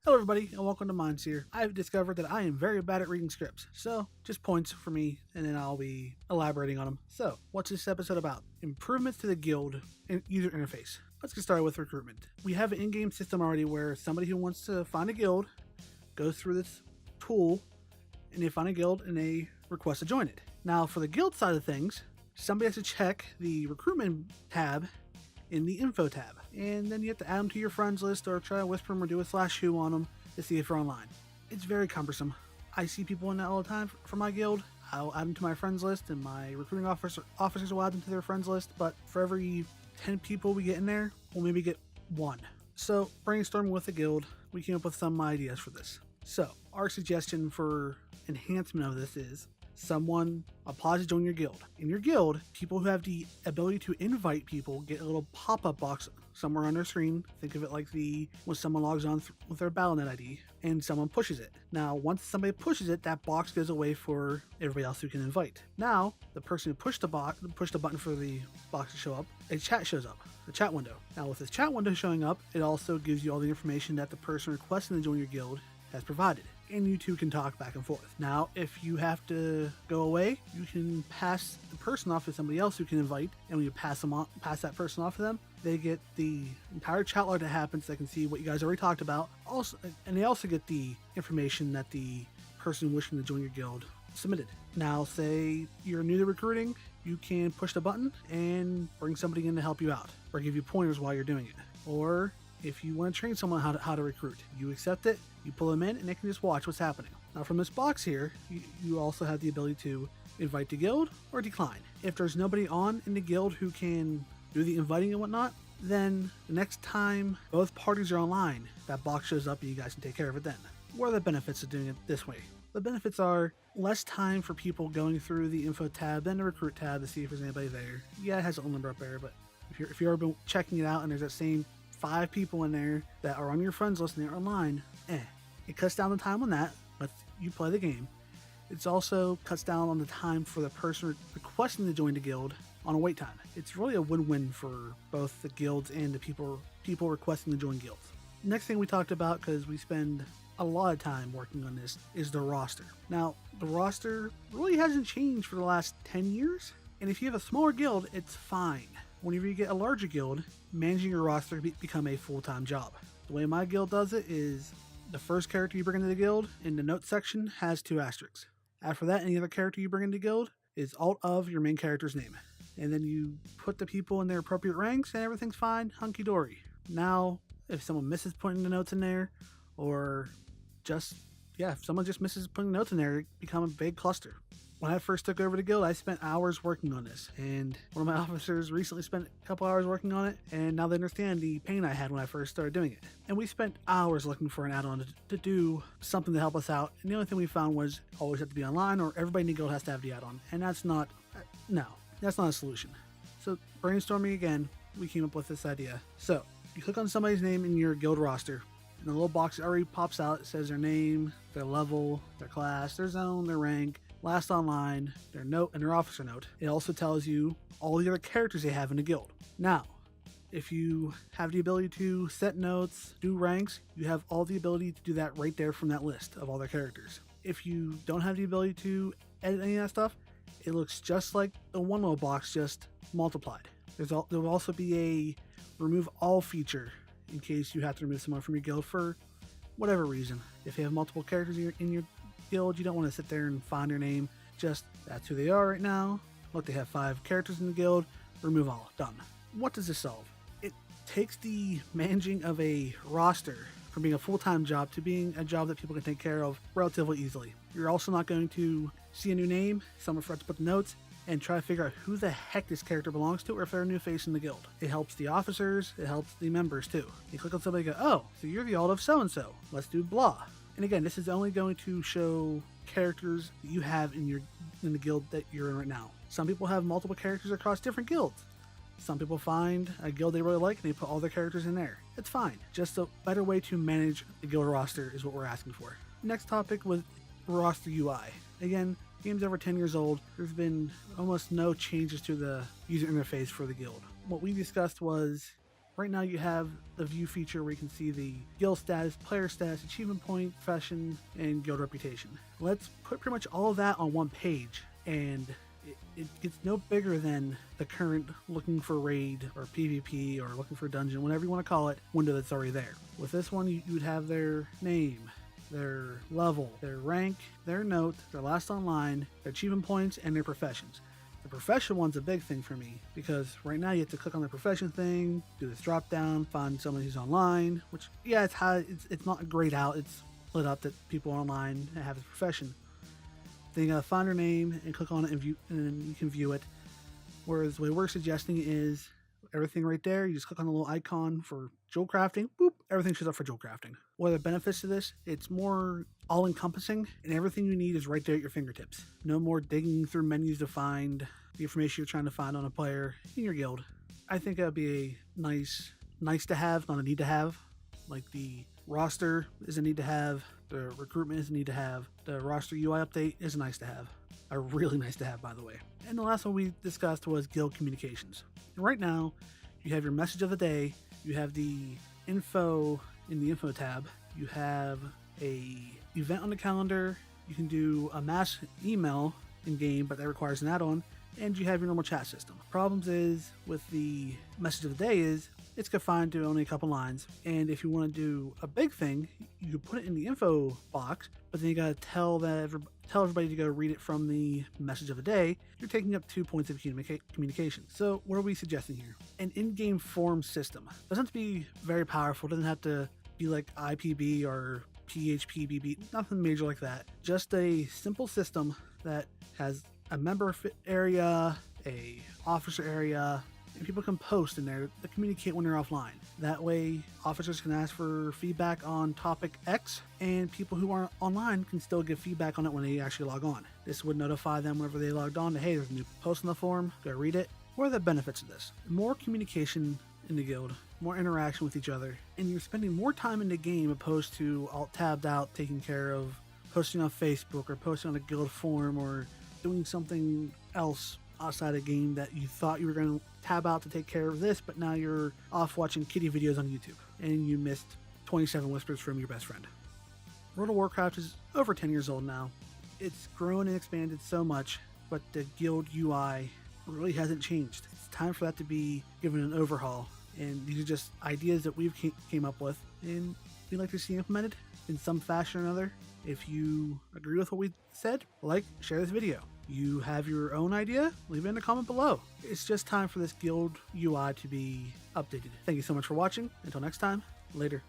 Hello everybody and welcome to Sear. I've discovered that I am very bad at reading scripts, so just points for me and then I'll be elaborating on them. So, what's this episode about? Improvements to the guild and user interface. Let's get started with recruitment. We have an in-game system already where somebody who wants to find a guild goes through this tool and they find a guild and they request to join it. Now for the guild side of things, somebody has to check the recruitment tab in the info tab, and then you have to add them to your friends list or try to whisper them or do a /who on them to see if they're online. It's very cumbersome. I see people in that all the time for my guild. I'll add them to my friends list and my recruiting officers will add them to their friends list, but for every 10 people we get in there, we'll maybe get one. So brainstorming with the guild, we came up with some ideas for this. So our suggestion for enhancement of this is someone applies to join your guild. In your guild, people who have the ability to invite people get a little pop-up box somewhere on their screen. Think of it like when someone logs on with their Battle.net ID and someone pushes it. Now, once somebody pushes it, that box goes away for everybody else who can invite. Now, the person who pushed the button for the box to show up, a chat shows up, a chat window. Now, with this chat window showing up, it also gives you all the information that the person requesting to join your guild has provided, and you two can talk back and forth. Now, if you have to go away, you can pass the person off to somebody else who can invite, and when you pass that person off to them, they get the entire chat log that happens. They can see what you guys already talked about. And they also get the information that the person wishing to join your guild submitted. Now, say you're new to recruiting, you can push the button and bring somebody in to help you out, or give you pointers while you're doing it. Or if you want to train someone how to recruit, you accept it, you pull them in, and they can just watch what's happening. Now from this box here, you also have the ability to invite to guild or decline. If there's nobody on in the guild who can do the inviting and whatnot, then the next time both parties are online, that box shows up and you guys can take care of it then. What are the benefits of doing it this way? The benefits are less time for people going through the info tab, then the recruit tab to see if there's anybody there. Yeah, it has a number up there, but if you've ever been checking it out and there's that same 5 people in there that are on your friends list and they're online, it cuts down the time on that, lets you play the game. It's also cuts down on the time for the person requesting to join the guild on a wait time. It's really a win-win for both the guilds and the people requesting to join guilds. Next thing we talked about, because we spend a lot of time working on this, is the roster. Now, the roster really hasn't changed for the last 10 years, and if you have a smaller guild, it's fine. Whenever you get a larger guild, managing your roster become a full-time job. The way my guild does it is the first character you bring into the guild in the notes section has 2 asterisks. After that, any other character you bring into the guild is alt of your main character's name. And then you put the people in their appropriate ranks and everything's fine, hunky-dory. Now, if someone misses putting the notes in there, or if someone just misses putting notes in there, it becomes a big cluster. When I first took over the guild, I spent hours working on this, and one of my officers recently spent a couple hours working on it, and now they understand the pain I had when I first started doing it. And we spent hours looking for an add-on to do something to help us out, and the only thing we found was always have to be online, or everybody in the guild has to have the add-on, and that's not a solution. So brainstorming again, we came up with this idea. So you click on somebody's name in your guild roster, and the little box already pops out. It says their name, their level, their class, their zone, their rank, last online, their note, and their officer note. It also tells you all the other characters they have in the guild. Now, if you have the ability to set notes, do ranks, you have all the ability to do that right there from that list of all their characters. If you don't have the ability to edit any of that stuff, it looks just like the one little box, just multiplied. There will also be a remove all feature in case you have to remove someone from your guild for whatever reason. If you have multiple characters in your guild, you don't want to sit there and find their name. Just, that's who they are right now. Look, they have 5 characters in the guild. Remove all. Done. What does this solve? It takes the managing of a roster from being a full-time job to being a job that people can take care of relatively easily. You're also not going to see a new name, someone forgot to put the notes, and try to figure out who the heck this character belongs to, or if they're a new face in the guild. It helps the officers, it helps the members too. You click on somebody and go, oh, so you're the alt of so-and-so. Let's do blah. And again, this is only going to show characters that you have in the guild that you're in right now. Some people have multiple characters across different guilds. Some people find a guild they really like and they put all their characters in there. It's fine. Just a better way to manage the guild roster is what we're asking for. Next topic was roster UI. Again, game's over 10 years old. There's been almost no changes to the user interface for the guild. What we discussed was Right now you have the view feature where you can see the guild status, player status, achievement point, profession, and guild reputation. Let's put pretty much all of that on one page, and it gets no bigger than the current looking for raid or PvP or looking for dungeon, whatever you want to call it, window that's already there. With this one, you would have their name, their level, their rank, their note, their last online, their achievement points, and their professions. The profession one's a big thing for me because right now you have to click on the profession thing, do this drop down, find someone who's online, which yeah, it's not grayed out, it's lit up that people online have this profession. Then you gotta find their name and click on it and view, and then you can view it. Whereas the way we're suggesting is everything right there, you just click on the little icon for jewel crafting, boop, everything shows up for jewel crafting. What are the benefits to this? It's more all-encompassing, and everything you need is right there at your fingertips. No more digging through menus to find the information you're trying to find on a player in your guild. I think that would be a nice to have, not a need to have. Like the roster is a need to have, the recruitment is a need to have, the roster UI update is nice to have. A really nice to have, by the way. And the last one we discussed was guild communications. And right now, you have your message of the day, you have the info in the info tab, you have a event on the calendar, you can do a mass email in game, but that requires an add-on, and you have your normal chat system. Problems is with the message of the day is it's confined to only a couple lines, and if you want to do a big thing, you can put it in the info box, but then you gotta tell everybody to go read it from the message of the day. You're taking up 2 points of communication. So what are we suggesting here? An in-game form system. Doesn't have to be very powerful, doesn't have to be like IPB or PHPBB, nothing major like that. Just a simple system that has a member area, a officer area, and people can post in there to communicate when they're offline. That way, officers can ask for feedback on topic X, and people who aren't online can still give feedback on it when they actually log on. This would notify them whenever they logged on that, hey, there's a new post on the forum, go read it. What are the benefits of this? More communication in the guild, more interaction with each other, and you're spending more time in the game opposed to alt-tabbed out, taking care of posting on Facebook or posting on a guild forum or doing something else outside a game that you thought you were going to tab out to take care of this, but now you're off watching kitty videos on YouTube and you missed 27 whispers from your best friend. World of Warcraft is over 10 years old now. It's grown and expanded so much, but the guild UI really hasn't changed. It's time for that to be given an overhaul, and these are just ideas that we've came up with, and we'd like to see implemented in some fashion or another. If you agree with what we said, like, share this video. You have your own idea? Leave it in a comment below. It's just time for this guild UI to be updated. Thank you so much for watching. Until next time, later.